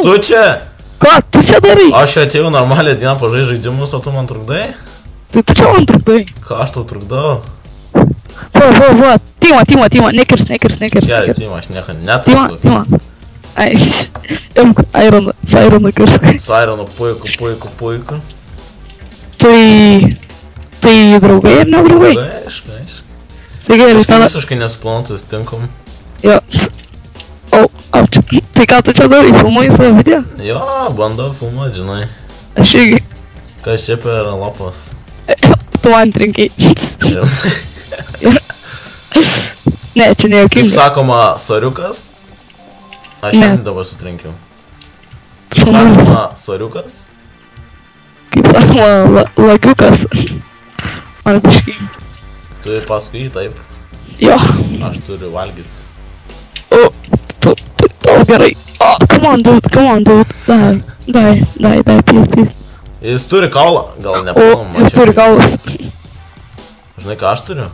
Tu čia? Ką, tu čia darai? Aš čia atėjau normalią dieną pažaisti žaidimus, o tu man trukdai? Tai tu čia man trukdai. Ką aš tau trukdau? Va, Tima, nekirs. Gerai, Tima, aš nieko netrukdau. Tima. Ai, imk, su Ironu kirs. Su Ironu puiku. Tai draugai ir nedraugai? Aišku. Tai gerai, tada... Visiškai nesuplanuotas tinkom. Jo. Auč. Tai ką tu čia darai, filmuoji savo video? Jo, bandau filmuoti, žinai. Aš irgi. Kas čia per lapas? Tu man trinkiai. Ne, čia nejuokinga. Kaip sakoma, soriukas. Aš šiandien dabar sutrinkiau. Kaip sakoma, soriukas. Kaip sakoma, lagiukas. Man biškai. Tu paskui jį taip? Jo. Aš turiu valgyti. Gerai. Come on, dude. Dai, please. Jis turi kaulą, gal nepanom. Jis turi kaulas. Žinai, ką aš turiu?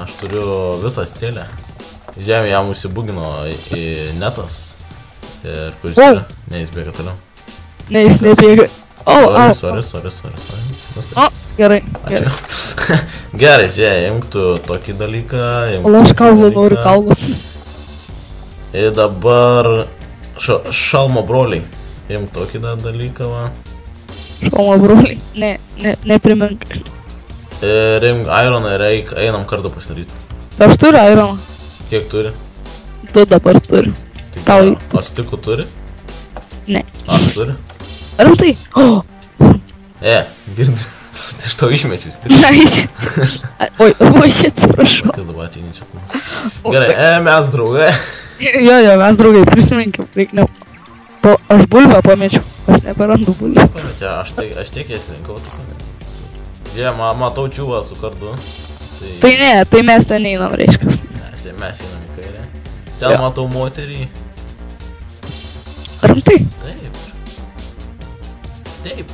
Aš turiu visą strėlę. Žemė jam užsibugino į netas. Ir kuris turi? Ne, jis bėga toliau. Ne, jis nebėga. Sorry. Gerai. Ačiū. Gerai, žiūrėk, imk tu tokį dalyką. O aš kaulą noriu kaulą. Ir dabar šalmo broliai. Imk tokį dalyką, va. Šalmo broliai? Neprimink. Ir imk Ironą ir einam kartu pasidaryti. Aš turiu Ironą. Kiek turi? 2 dabar turiu. O stikų turi? Ne. Aš turi? Rimtai? Girdi. Tai aš tau išmečiu stikų. Oi, atsiprašau. Kas dabar ateini čia kur? Gerai, mes draugai. Jo, mes draugai, prisiminkim, reikniau. Aš bulvę pamečiau, aš neberandu bulvę. Aš tiek jas rinkau, tu pamečiau. Žiūrėk, matau čiūvą su kardu. Tai ne, tai mes ten einam, reiškas. Mes einam į kairę. Ten matau moterį. Rimtai? Taip.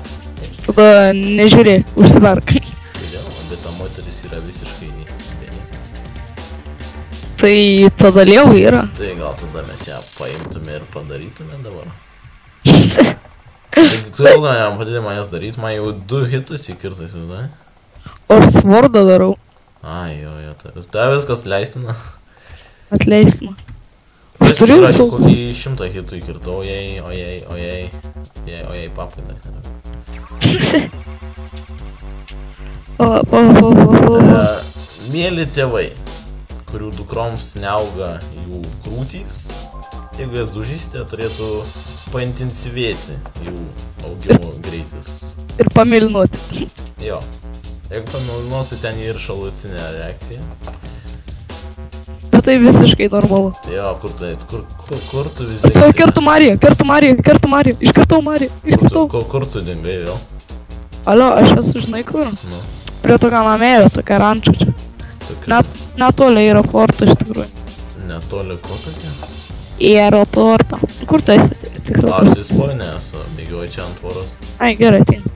Tada nežiūrėk, užsiverk. Kodėl, bet ta moteris yra visiškai vieni. Tai tada lievai yra. Tai gal tada mes ją paimtume ir padarytume dabar. Tu jau jam padėdė man jas daryti, man jau 2 hitus įkirtais, žinai? O aš svordą darau. Jo, tai viskas leistina. Atleistina. Aš turiu visus. Kokį 100 hitų įkirtau, ojei, papai. Mėly tėvai, kurių dukroms neauga jų krūtys, jeigu jas dužysite, turėtų paintensyvėti jų augimo greitis. Ir pamilinuoti. Jo. Jeigu pamilinuosi, ten ir šalutinė reakcija. Bet tai visiškai normalu. Jo, kur tu vis dėlgi? Kertu Mariją, iškartau Mariją. Kur tu dingai vėl? Alio, aš esu žinai kur? Prie tokio namėlio, tokia rančia čia. Netoli aeroporto iš tikrųjų. Netoli ko tokia? Į aeroportą. Kur tu esi? Aš įspoinė esu, bėgiuoju čia ant tvoros. Ai, gerai, ateinu.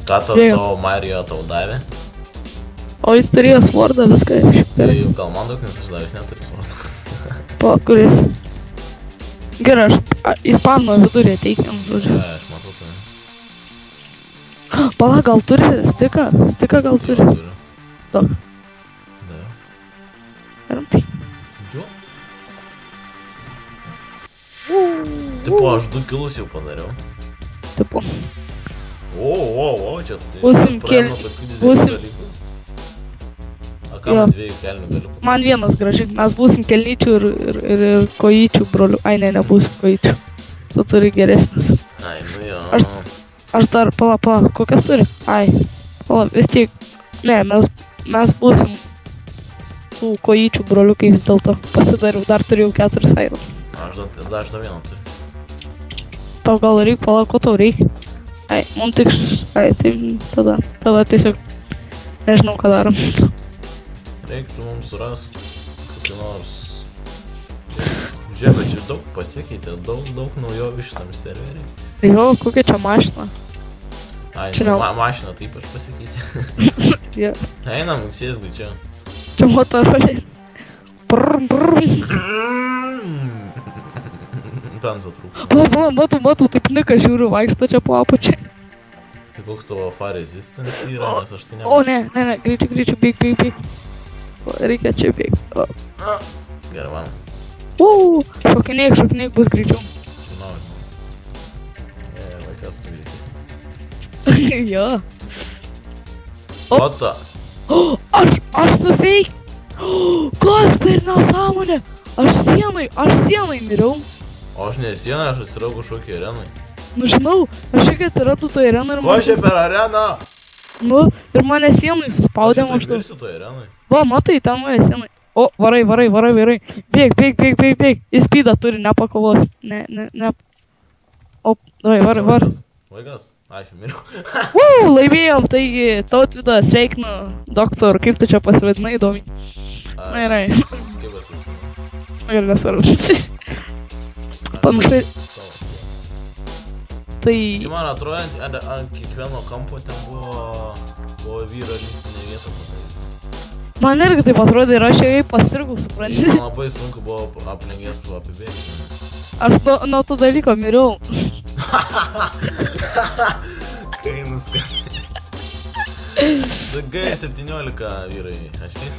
Ką tas tavo Marijo tau davė? O jis turėjo svordą, viską Tai gal man daug nesusidavęs neturi svordą. Po, kuris? Gerai, aš įspamino vidurį ateikim, žodžiu. Aš matau tai. Pala, gal turi stiką? Stiką gal turi? Jo, turiu. Daug. Da. Rimtai. Jo. Tipo, aš 2 kilus jau padariau. Tipo. O, čia būsim praeina tokių didelių dalykų. A ką man 2 kelnių galiu? Man vienas gražiai, mes būsim kelnyčių ir kojyčių brolių. Ai, nebūsim kojyčių. Tu turi geresnis. Ai, nu jo. Aš dar, pala, kokias turi? Ai, pala, vis tiek. Ne, mes būsim tų kojyčių broliukai vis dėlto. Pasidariau, dar turėjau 4 airų. Aš dar vieną turiu. Tau gal reikia, palauk, ko tau reikia? Ai, man tik... Ai, tai tada tiesiog... Nežinau, ką darom. Reiktų mums surasti kokį nors... Žiūrėk, bet čia daug pasikeitė, daug naujovių šitam serveriai. Jo, kokia čia mašina? Ai, Čia mašina taip aš pasikeitė. Jo. Einam, sės greičiau. Čia motorolės. Brum. Benzo trūksta. Matau, taip nika žiūriu, vaikšto čia po apačiai. Tai koks tavo fire resistance yra, nes aš tai O, ne, greičiau, bėg. Reikia čia bėgti. Gerai, man. Šokinėk, bus greičiau. Žinau. Vaikas tu greitesnis. Jo. Ota. Aš su fake. Kas per nesąmonė? Aš sienai miriau. O aš ne sienai, aš atsirau kažkokį arenai. Nu žinau, aš šiek atsiradu to areną ir Ko čia per areną? Nu, ir mane sienai suspaudė Aš maždaug. mirsiu to arenai. Va, matai, ten mane sienai. O, varai. Bėg. Į spydą turi, nepakovos. Ne. O, varai. Vaikas, aš miriau. Laimėjom, taigi, Tautvydą sveikinu, doktor, kaip tu čia pasivadinai įdomiai. Gerai. Kaip aš prisimenu. Gerai, nesvarbu. Pamiršai. Tai... Čia man atrodo, ant kiekvieno kampo ten buvo vyro rinktinė vieta padaryti. Man irgi taip atrodė ir aš jau jai pastrigau, supranti. Man labai sunku buvo aplinkės tuo apibėgti. Aš nuo to dalyko miriau. Kai nuskambė. Sagai 17 vyrai, aš vis.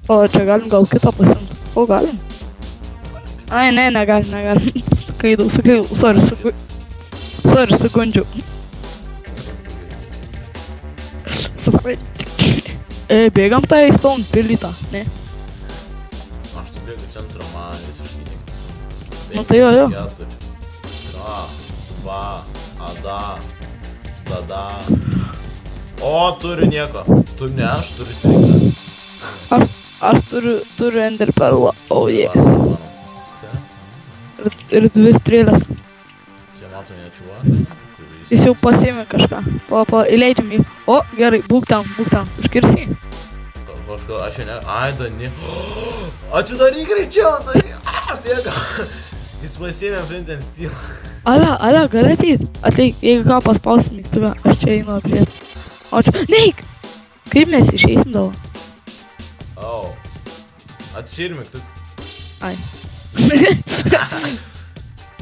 O, čia galim gal kitą pasimti. O, galim. Ai, ne, negalim. Suklydau. Sorry, sekundžių. Bėgam tą į Stone pilytą, ne? Aš tu bėgu centrą, man visiškai nekita. Nu tai jo. 4, 2, dada. O, turiu nieko. Tu ne, aš turiu strigą. Aš turiu Ender Pearlą. Oh, yeah. Mano. Ir 2 strėlės. Čia matome čuvaką, kuris... Jis jau pasiėmė kažką. Įleidžiam jį. O, gerai, būk tam. Užkirsi. Kažką, aš jau ne... Ai, Dani. Atidaryk greičiau, Dani. Bėga. Jis pasiėmė Flint and Steel. Ale, gali ateit. Ateik, jeigu ką paspausim į tave. Aš čia einu aplėt. O čia... Neik! Kaip mes išeisim tavo? O. Atširmik, tu... Ai.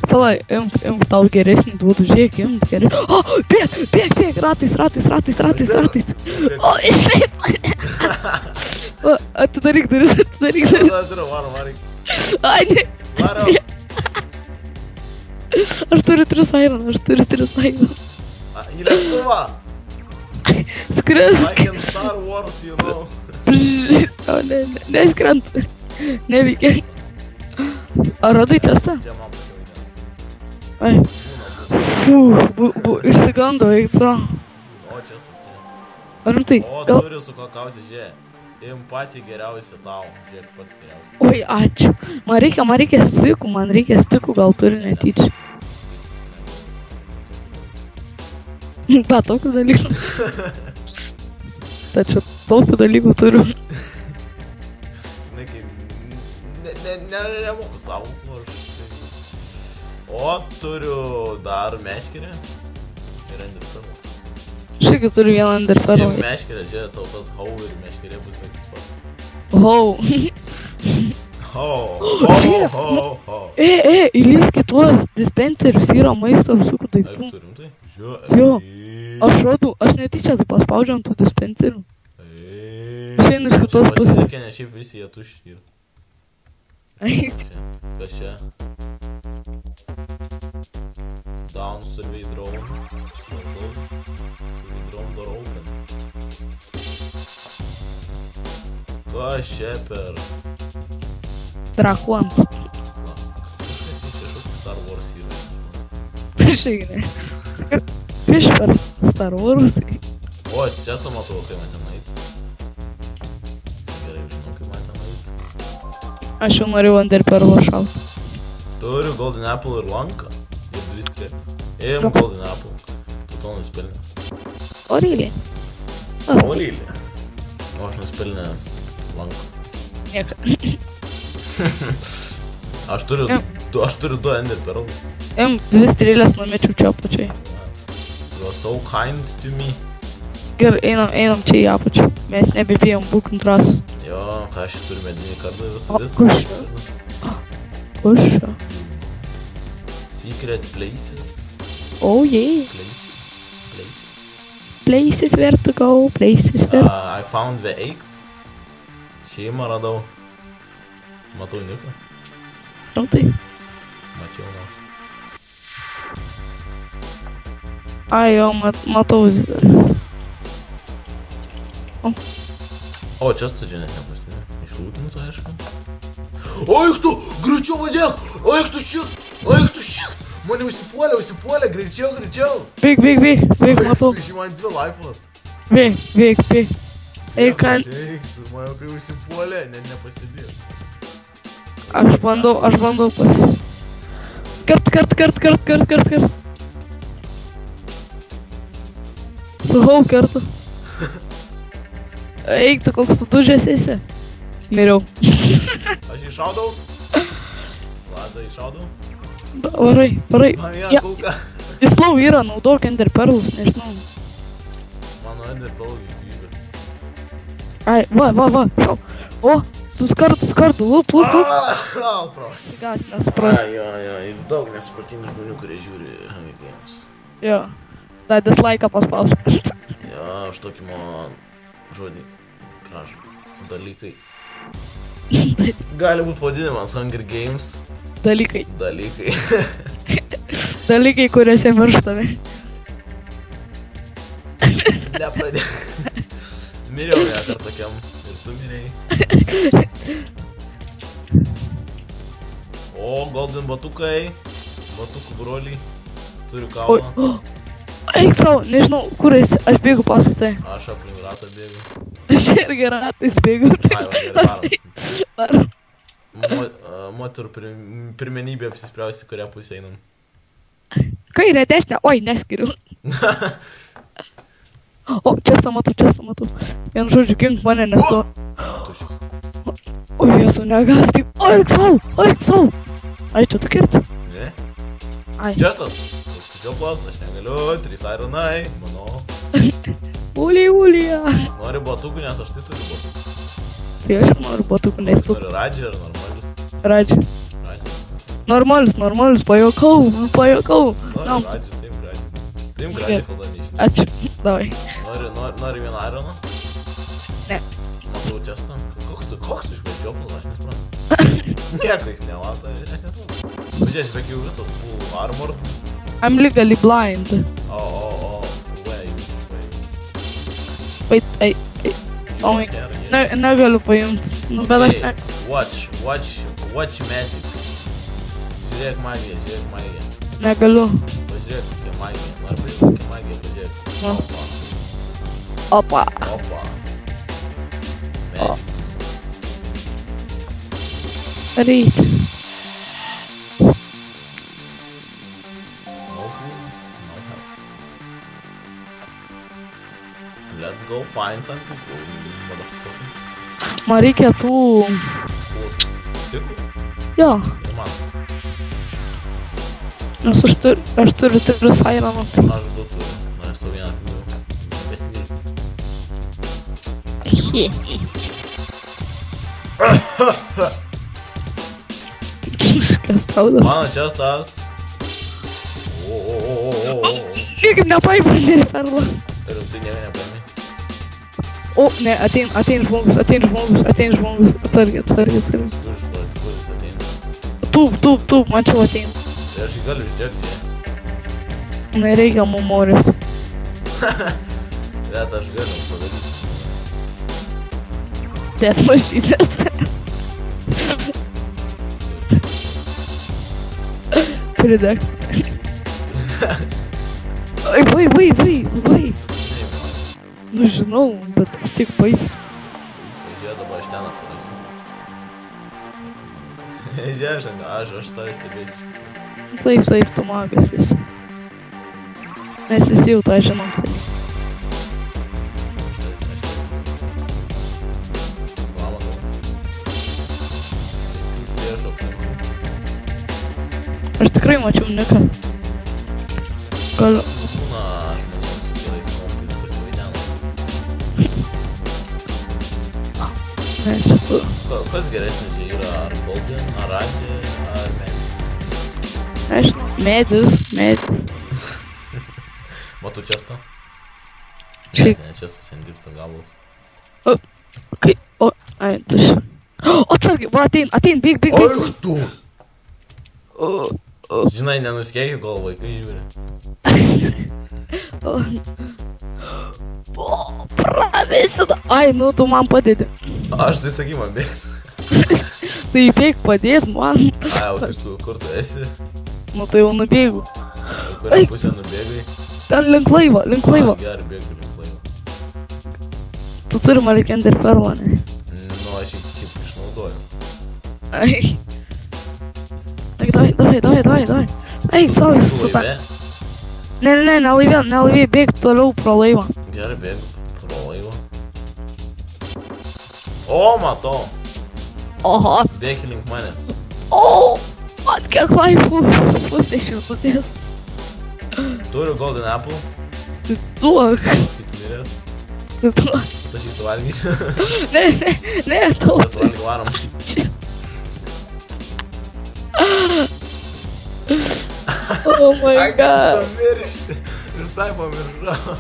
Palai, imk tau geresnį duodu, žiūrėk, imk geresnį. O, bėg, ratais. O, išleis mane. O, atidaryk duris. Varom. Ai, ne. Varom. Aš turiu 3 iron. Į lėktuvą. Skrisk. Like in Star Wars, you know. O, ne, neskrent. Neveikia. Ar radai testą? Čia man pasivaidė. Ai. Išsigando, eik savo. O, čia stas čia. Ar tai? O, turiu su ko kauti, žiūrėk. Im patį geriausią tau. Žiūrėk, pats geriausias. Oi, ačiū. Man reikia stikų, gal turi netyčia. Ta, tokių dalykų. Tačiau tokių dalykų turiu. Nemoku savo, o turiu dar meškerę ir Ender Pearl. Šiaip turiu vieną Ender Pearl. Ir meškerę, žiūrėk, tau tas hau ir meškerė bus baigtis pat. Ho. Įlysk į tuos dispenserius, yra maisto visokių daiktų. Ar turim tai? Jo, aš radau, aš netyčia tai paspaudžiam tų dispenserių. Šiandien iš kitos pusės. Pasisekė, nes šiaip visi jie tušti yra. Kas čia? Down survey drone. Survey drone door open. Kas čia per? Drakuans. Kažkas čia Star Wars yra. Šiaip ne. Piš per Star Wars. O, čia matau, kai man ten eit. Gerai, žinau, kaip man ten eit. Aš jau norėjau Ender Pearl šaut. Tu Turiu Golden Apple ir lanką. Ir 2 strėlės. Ėjom Golden Apple. Tu to nuspelnęs. O ryliai? O lylį. O aš nuspelnęs lanką. Nieka. Aš turiu 2 ender perlų. 2 strėlės numečiau čia apačiai. You are so kind to me. Gerai, einam čia į apačią. Mes nebebijom būkint rasų. Jo, ką aš turiu medinį kardą O, visą. kur čia? Kur čia? Secret places. Oh yeah. Places where to go, places where... I found the 8th. Šeimą radau. Matau niką. Nu tai. Mačiau nors. Ai, jo, matau. O, čia čia net nepastebėjau. Išlūtins, aišku. O, eik tu! Greičiau vadėk! Eik tu šit! Mane užsipuolė, greičiau! Bėg, matau. Tu man 2 laifos. Bėg. Eik, ką... Eik tu, mane kai užsipuolė, net nepastebėjau. Aš bandau pas... Kart. Suhau kartu. Eik, tu koks tu dužės esi. Miriau. Aš iššaudau. Vladą iššaudau. Varai. Man ją Ja. kulka. Jis lau yra, naudok ender perlus, nežinau. Mano ender pelų gyvybė. Ai, va. O, suskardu, lup. Pro. Gas, nesupras. Ai, daug nesupratingų žmonių, kurie žiūri Hunger Games. Jo. Da dislike'ą paspausk. Jo, aš tokį mano žodį gražų. Dalykai. Gali būt pavadinimas Hunger Games. Dalykai, Dalykai. kuriuose mirštame. Nepradėk. Miriau nekart tokiam. Ir tu mirėjai. O, golden batukai. Batukų broliai. Turiu kaulą. Eik savo, nežinau, kur esi, aš bėgu paskaitai. Aš aplink ratą bėgu. Aš irgi ratais bėgu. Ai, va, gerai, Varom. Moterų pirmenybė apsispręsti, kurią pusę einam. Kairė, dešinė, oi, neskiriu. O, čia matau. Vien žodžiu, gink mane nesu. Tuščias. O, Jėzu, negastyk. O, eik savo. Ai, čia tu kirti. Ne? Ai. Čestas. Žioplas, aš negaliu. 3 ironai. Mano. Ulija. Nori batukų, nes aš tai turiu batukų. Tai aš noriu batukų, nes tu. Nori radžią ar normalius? Radži. Normalius, pajokau. Nori radžią, taim radžią. Taim radžią, tada neišinė. Ačiū, davai. Nori vieną ironą? Ne. Matau Čestą. Koks tu išvažiuoplas, aš nesuprantu. Nieko jis nemato, aš nesuprantu. Pažiūrėk, bet jau visas full armor. I'm legally blind. Wait, oh my god. Negaliu paimti. Nu, bet aš ne... Watch magic. Žiūrėk magiją. Negaliu. Pažiūrėk, kokia magija. Nori pažiūrėk, kokia magija, pažiūrėk. Opa. Magic. Reit. No food, no health. Let's go find some people, motherfuckers. Man reikia tų... Stiklų? Jo, Ir man. nes aš turiu 3 ironų. Aš 2 turiu. Na, aš tau vieną turiu. Besigirti. Kas tau da? Mano Čestas. Kaip nepaimai ir perlo. Ir tai nieko nepaėmė. O, ne, atein žmogus. Atsargiai. Kuris ateina. Tūp, man čia atein. Tai aš jį galiu išdėkti. Nereikia mumorės. Bet aš galiu padaryti. Bet mašytės. Pridek. Vai. Nu žinau, bet vis tiek paimsiu. Jisai žiūrė, dabar aš ten atsirasiu. Žiūrėk, aš tave stebėčiau. Taip, tu magas esi. Mes visi jau tą žinom seniai. Aš tikrai mačiau Niką. Galiu. Na, žmonėms su gerais kompais pasivaideno. Ne, čia tu. Kas geresnis čia yra? Ar Golden, ar Radži, ar Medis? Aš Medis. Matau Čestą? Šiaip. Ne, Čestas ten dirbta gabalas. Ai, tu ši. Atsargiai, va, atein, bėg. Eik tu! Žinai, nenuskeikiu, gal vaikai žiūri. Pravėsina. Ai, nu, tu man padėdi. Aš tai saky man bėgt. Tai bėg padėt man. Ai, o tik tu, kur tu esi? Nu, tai jau nubėgu. Į kurią pusę nubėgai? Ten link laivo. Gerai, bėgu link laivo. Tu turi man legendary perlą, ne? Nu, aš jį kaip išnaudoju. Ai. Davai. Eik, savo su ta. Ne, nelaivė, bėg toliau pro laivą. Gerai, bėgu pro laivą. O, matau. Oho. Bėgi link manęs. O, man kiek laivų. Pusė šimtutės. Turiu Golden Apple. Tai duok. Kaip mirės. Tai duok. Aš jį suvalgysiu. Ne, tau. Suvalgy varom. Oh my god. Pamiršti. Visai pamiršau.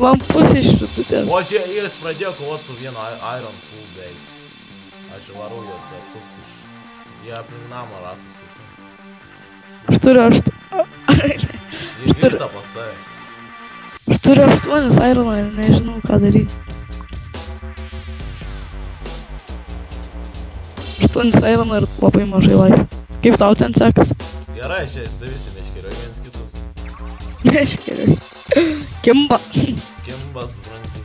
Man pusė šimtutės. O jis pradėjo kovoti su vienu Iron Full Bake. Aš varau juos apsukti iš... Jie aplink namą ratus. Aš turiu Jie grįžta pas tave. Aš turiu 8 Ironą ir nežinau ką daryti. 8 Ironą ir labai mažai laivų. Kaip tau ten sekas? Gerai, čia visi meškerioj vienas kitus. Meškerioj. Kimba. Kimba, supranti.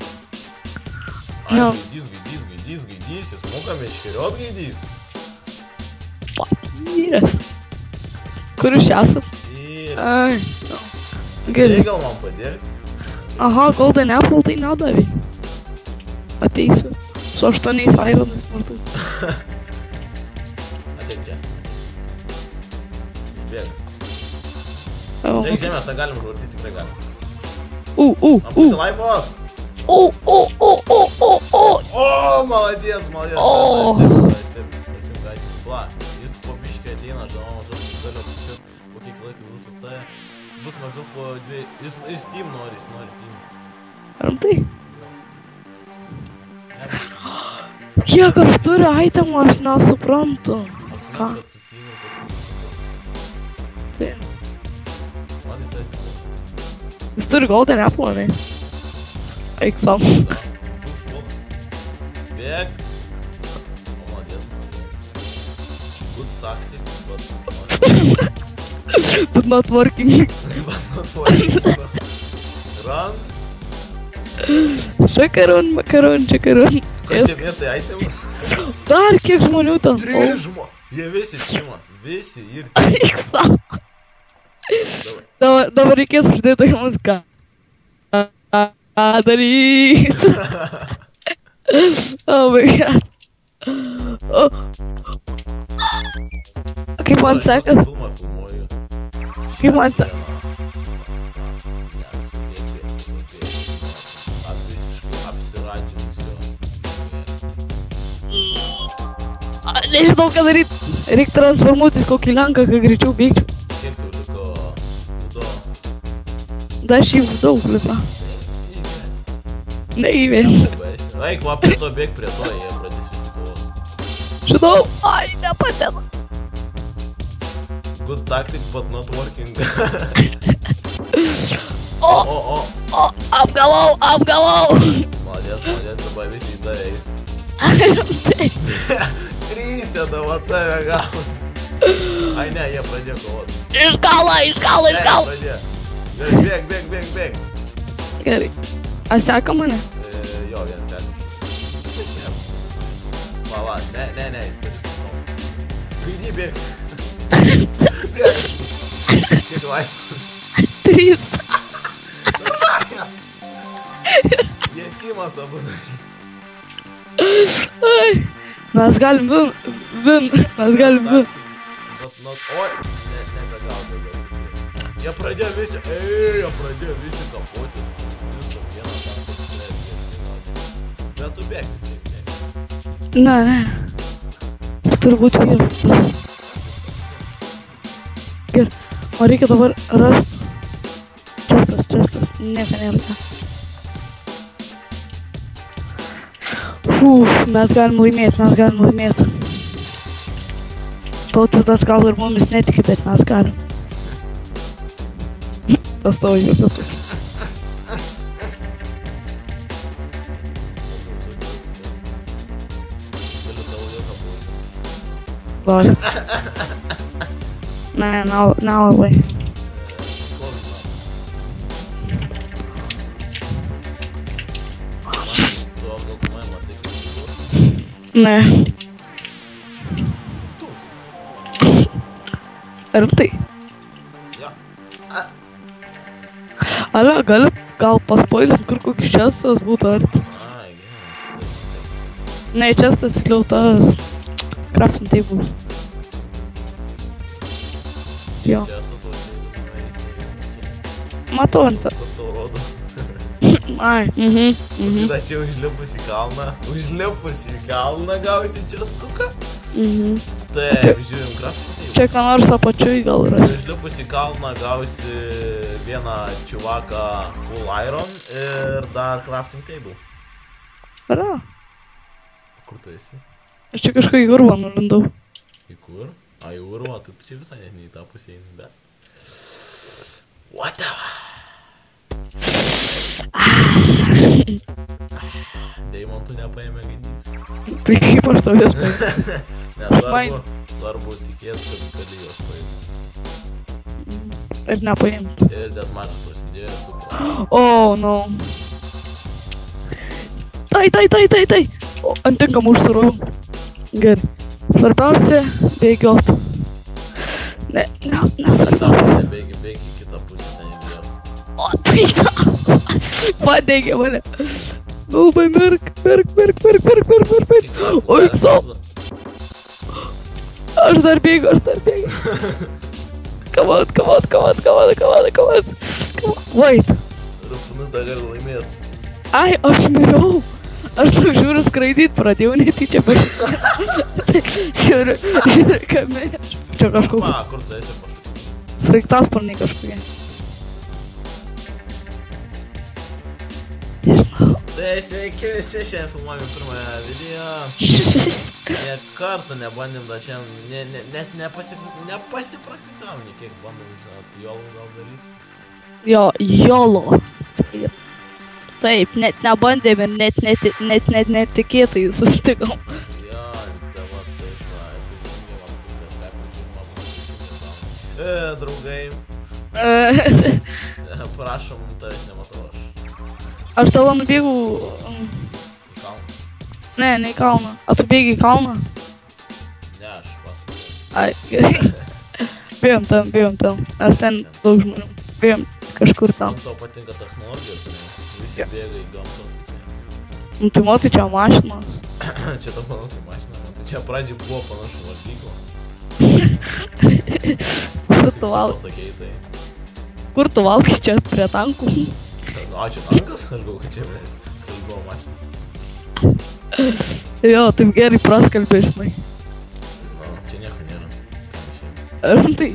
No. Gaidys, jis moka meškeriot gaidys. Patyręs. Kur jūs esat? Ai. Gerai. Gal man padėk? Aha, Golden Apple tai nedavė. Ateisiu. Su 8 Ironais maždaug. Ateik čia. Bėg. Teik žemės, tą galim žuoti, tikrai galim. Man pusė laivos. O, maladės. Va, jis po biškį ateina, žinau, maždaug galiu apskaičiuot, po kiek laikų bus sustaję. Bus maždaug po 2... Jis team nori team. Rimtai? Kiek aš turiu itemų, aš nesuprantu. Apsimės, kad tu team ir paskui. Taip. Man jis esi. Jis turi Golden Apple, ne? Eik savo. Bėg. Tactic, but not working. Run. Šakaron, makaron. Ką čia mėtai itemus? Dar kiek žmonių ten? 3 žmonių. Jie visi teamas. Visi ir Eik savo. Dabar reikės uždėti tokią muziką. Ką darys? Oh my god. Kaip man sekas? Kaip man sekas? Nežinau ką daryti. Reikia transformuotis kokį lenką, kad greičiau bėgčiau. Kiek tau liko būdo? Da aš jį būdau, blipa. Neįvėns. Eik, va prie to bėg prie to, jie pradės visi kovoti. Žinau, ai, nepatėna. Good tactic, but not working. Apgalau. Молодец, dabar visi į tave eis. Taip. 3 dabar tave gauna. Ai ne, jie pradėjo kovoti. Iš galo. Pradėjo. Gerai, bėg. Gerai. A seka mane? Jo, vien seka. Pala, ne, jis turi su tom. Kai Didi, bėg. Bėg. Kiek laimų? 3. Jėtimas abu. Mes galim vin. Mes galim vin. Oi, nebegaudai. Jie pradėjo visi kapotis. Visą dieną tam pasileidė. Bet tu bėg vis tiek bėg. Ne. Aš turiu būti vyras. Gerai, man reikia dabar rast. Čestas. Nieko nėra. Mes galim laimėti. Tautas gal ir mumis netiki, bet mes galim. Tas tavo juokas. Lol. Nah, now away. Ne. Rimtai. Ale, gal paspoilint, kur kokis čestas būtų arti. Ne, čestas kliautas crafting table. Jo. Matau ant. Ai, Tada čia užlipus į kalną gausi čestuką. Taip, žiūrim crafting table. Čia ką nors apačiui gal rasi. Užlipus į kalną gausi vieną čiuvaką full iron ir dar crafting table. Yra? Kur tu esi? Aš čia kažką į urvą nulindau. Į kur? A, į urvą, tai tu čia visai net ne į tą pusę eini, bet... Whatever! Deimantų nepaėmė gaidys. Tai kaip aš tau jas paėmė? Svarbu tikėti, kad gali jos paėmė. Ir nepaėmė. Ir net mažas prasidėjo ir tu prašai. Oh, no. Tai. Ant tinkamų užsirovų. Gerai. Svarbiausia bėgiot. Ne, svarbiausia. Bėgi kitą pusę, ten įbėjos. O, tai ta. Padėgė mane. Labai mirk. O, ikso. Aš dar bėgu. Come on. Wait. Rufinu dar gali laimėti. Ai, aš miriau. Aš toks žiūriu skraidyt, pradėjau netyčia žiūriu kame. Čia kažkoks. Kur tu esi pašūkė? Sraigtasparniai kažkokie. Nežinau. Tai sveiki visi, šiandien filmuojame pirmąją video. Niek kartą nebandėm, bet šiandien net nepasipraktikavom, kiek bandom, žinot, jolo gal daryti. Jo, jolo. Taip, net nebandėm ir net netikėtai susitikom. Jo, tai va taip, prisijungėm apkutės, kaip žiūrėjom, draugai. Prašom, tavęs nematau aš. Aš tavo nubėgau... Į kalną? Ne į kalną. A tu bėgi į kalną? Ne, aš paskui. Ai, gerai. Bėjom tam, nes ten daug žmonių. Bėjom kažkur tam. Man tau patinka technologijos, ne? Visi bėga į gamtą. Nu tai matai, čia mašina. Čia to panašu mašina, man tai čia pradžiai buvo panašu valgykla. Kur tu valgai čia prie tankų? Nu, a čia tankas? Aš galvoju, kad čia, blėt, skalbėjo mašina. Jo, taip gerai praskalbė, žinai. Nu, čia nieko nėra. Rimtai,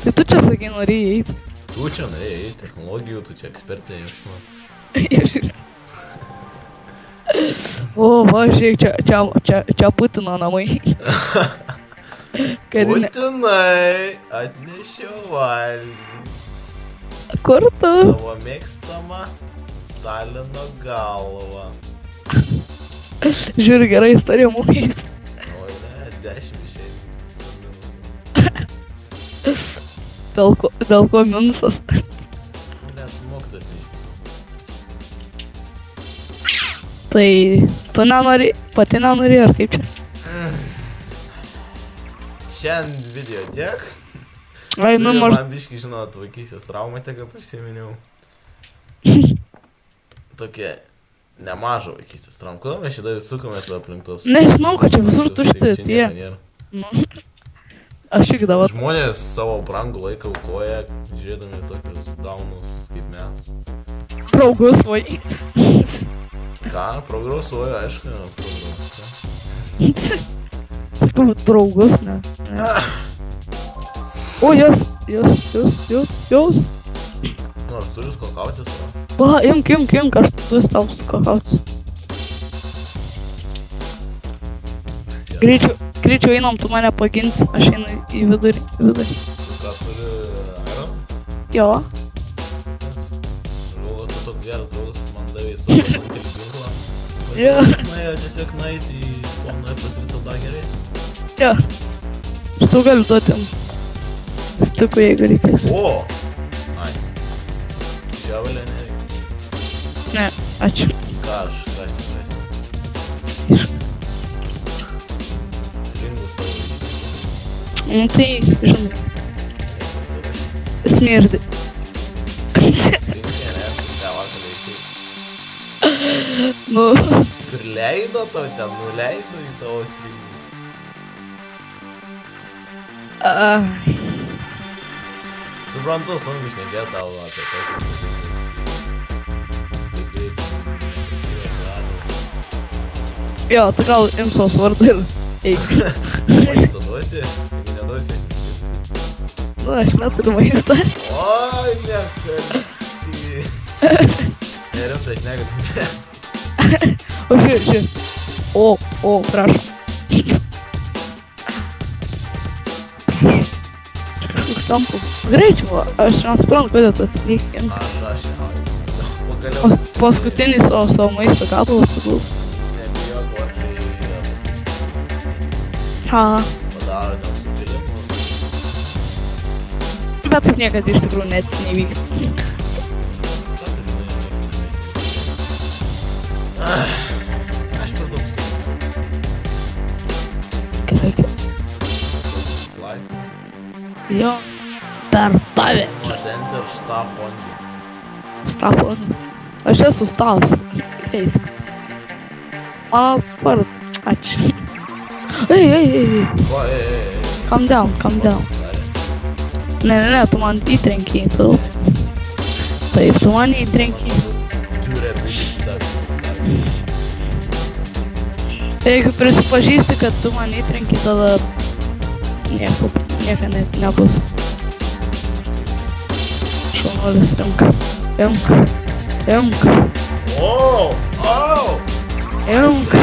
tai tu čia sakai norėjai eiti. Tu čia norėjai technologijų, tu čia ekspertė, aš žinau. O, va, žiūrėk, čia Putino namai. Putinai, atnešiau valgyti. Kur tu? Tavo mėgstama Stalino galva. Žiūrėk, gerai istorija mokys. O, ne, 10 išėjai su minusu. Dėl ko minusas? Net mokytojas neišpisau. Tai tu nenori, pati nenori, ar kaip čia? šiandien video tiek. Ai, nu, Man biškai, žinot, vaikystės traumą tik prisiminiau. Tokia nemaža vaikystės traumą. Kodėl mes šitą sukomės aplink tos? Nežinau, kad čia visur tušti, tie. Aš tik dabar. Žmonės savo brangų laiką aukoja, žiūrėdami tokius daunus kaip mes. Progresuoji. Ką? Progresuoju, aišku, progresuoju. Sakau, draugus, ne. O, jos. Nu, aš turiu skokautis, o? Va, imk, aš turiu tau skokautis. Greičiau einam, tu mane paginsi, aš einu į vidurį. Tu ką turi iron? Jo. Žinau, tu toks geras draugas, man davė savo antelį ginklą. Jo. Nuėjo tiesiog nueiti į spawną ir visada geresnį. Jo. Aš tau galiu duoti stikų, jeigu reikės. O! Ai. Šiaulė nereikia. Ne, ačiū. Ką aš tik praeisiu? Nu tai, žinai, smirdi. Nu. Kur leido tau ten, nuleido į tavo stringus. Suprantu, sunku šnekėti tau apie tokį. Jo, tu gal ims savo svardą ir eik. Maisto duosi? Jeigu neduosi, Nu, aš neturiu maistą. oi, nekalti. Nerimtai, aš negaliu. O, žiūrėk. O, prašom. Kažkoks tampu. Greičiau, aš nesuprantu, kodėl tu atsilykim. Aš pagaliau. Paskutinis savo maisto gabalas pagul. Nebijok, varčiai paskutinis. Ha. Padaro ten sukilimus. Bet taip niekad iš tikrųjų net nevyks. Aš per daug skaičiu. Gerai. Slide. Jo. Per tave. Enter staff on you. Stafon. Aš esu stavas. Eisk. Mano vardas. Ačiū. Ei. Ko, Calm down. Ne, tu man įtrenkiai. Taip, tu man įtrenkiai. Jeigu prisipažįsti, kad tu man įtrenkiai, tada nieko net nebus. Šaunuolis, imk. Imk,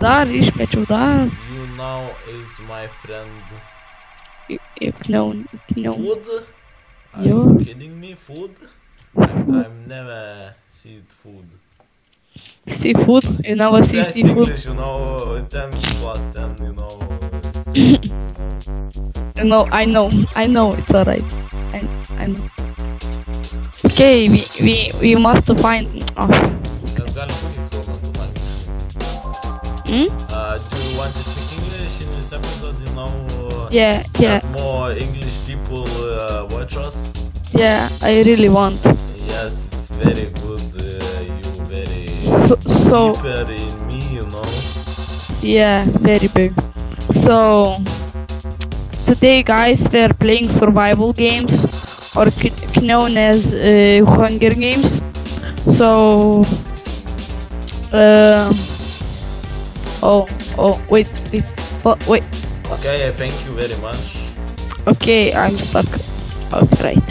dar išmečiau, dar. You now is my friend. Knau. Food? Are Jo. you kidding me? Food? I've never seen food. Seafood? You never see Best seafood? English, you know, 10 plus 10, you know. No, I know, it's alright. I know. Okay, we must find... Oh. Mes galim puikiai kalbant English. Do you want to speak English in this episode, you know? Yeah. That more English people watch us? Yeah, I really want. Yes, it's very good. You very So deeper in me, you know. yeah, very big. So today, guys, we're playing survival games, or known as Hunger Games. So wait. Okay, thank you very much. Okay, I'm stuck. Right.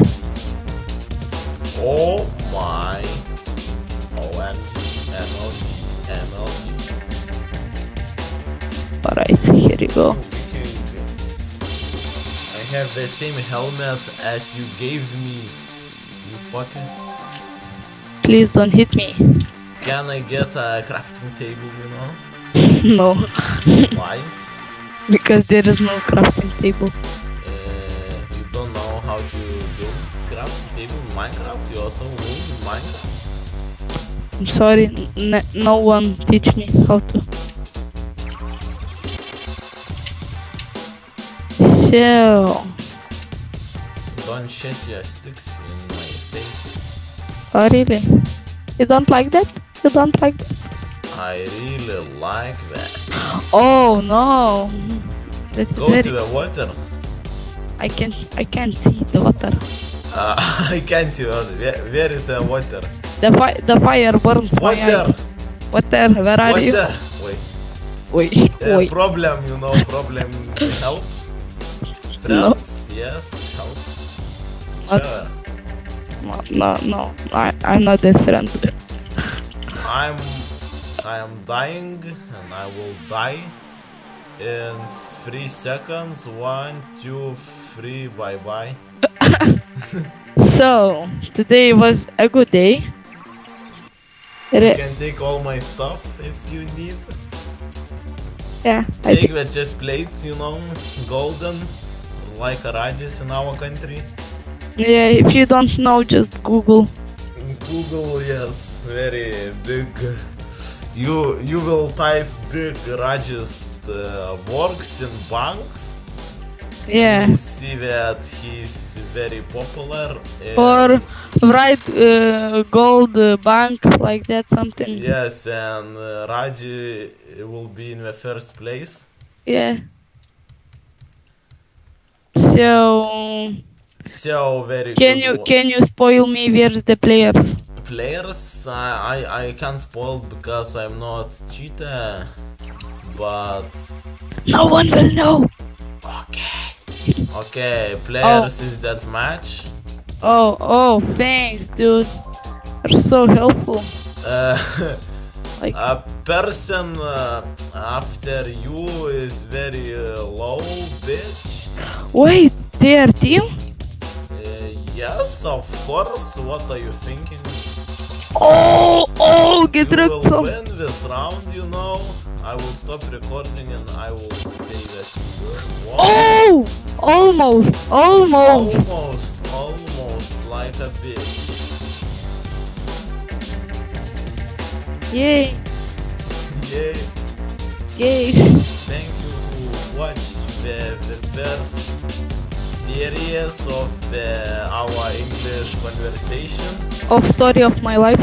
Oh my. OMG, MLG. Alright, here you go. I have the same helmet as you gave me, you fucker. Please don't hit me. Can I get a crafting table, you know? No, Why? because there is no crafting table. You don't know how to build crafting table in Minecraft? You also move in Minecraft? I'm sorry, no one teach me how to. So, Don't shit your sticks in my face. oh really? You don't like that? You don't like that? I really like that. Oh no! That's Go very. to the water. I can't see the water. I can't see water. Where is the water? The fire burns my Water! eyes. Water, where are you? Water! Wait. Wait, wait. Problem, you know, problem helps. Friends, yes, helps. What? Sure. No. I'm not this friend. I am dying and I will die in 3 seconds. 1, 2, 3, bye bye. So, today was a good day. You can take all my stuff if you need. Yeah, Take the chest plates, you know, golden, like Rajis in our country. yeah, if you don't know, just Google. Google, yes, very big. You will type big Rajist works in banks. Yeah. You see that he's very popular. Or write gold bank like that, something. Yes, and Raji will be in the first place. Yeah. So, So very can you spoil me? Where's the players? Players, I can't spoil because I'm not cheater, but No one will know. okay, players is that match. Oh, thanks, dude. You're so helpful. Like, A person after you is very low, bitch. wait, their team? Yes, of course. What are you thinking? Oh, get You rid will some. win this round, you know. I will stop recording and I will say that you will. Oh, almost. Almost like a bitch. Yay, Yay. yay. Thank you who watched the first series of our English conversation. Of story of my life.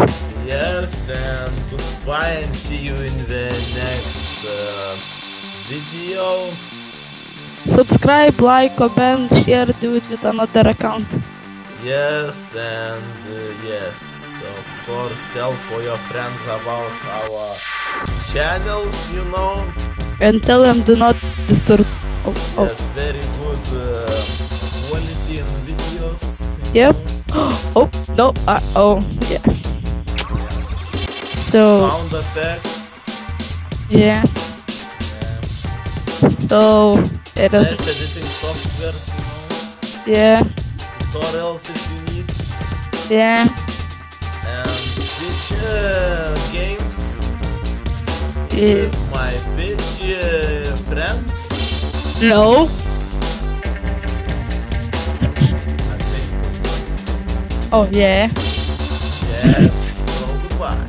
Yes, and goodbye and see you in the next video. Subscribe, like, comment, share, do it with another account. Yes, and yes, of course, tell for your friends about our channels, you know. And tell them do not disturb. Oh. Yes, very good quality in videos. Yep. Oh, no. Yeah. So, Sound effects. yeah. So, it is. Best editing softwares, you know. Yeah. Tutorials if you need. Yeah. And bitch games Yeah. with my bitch friends. No. I think. Oh, yeah. Yeah. So goodbye.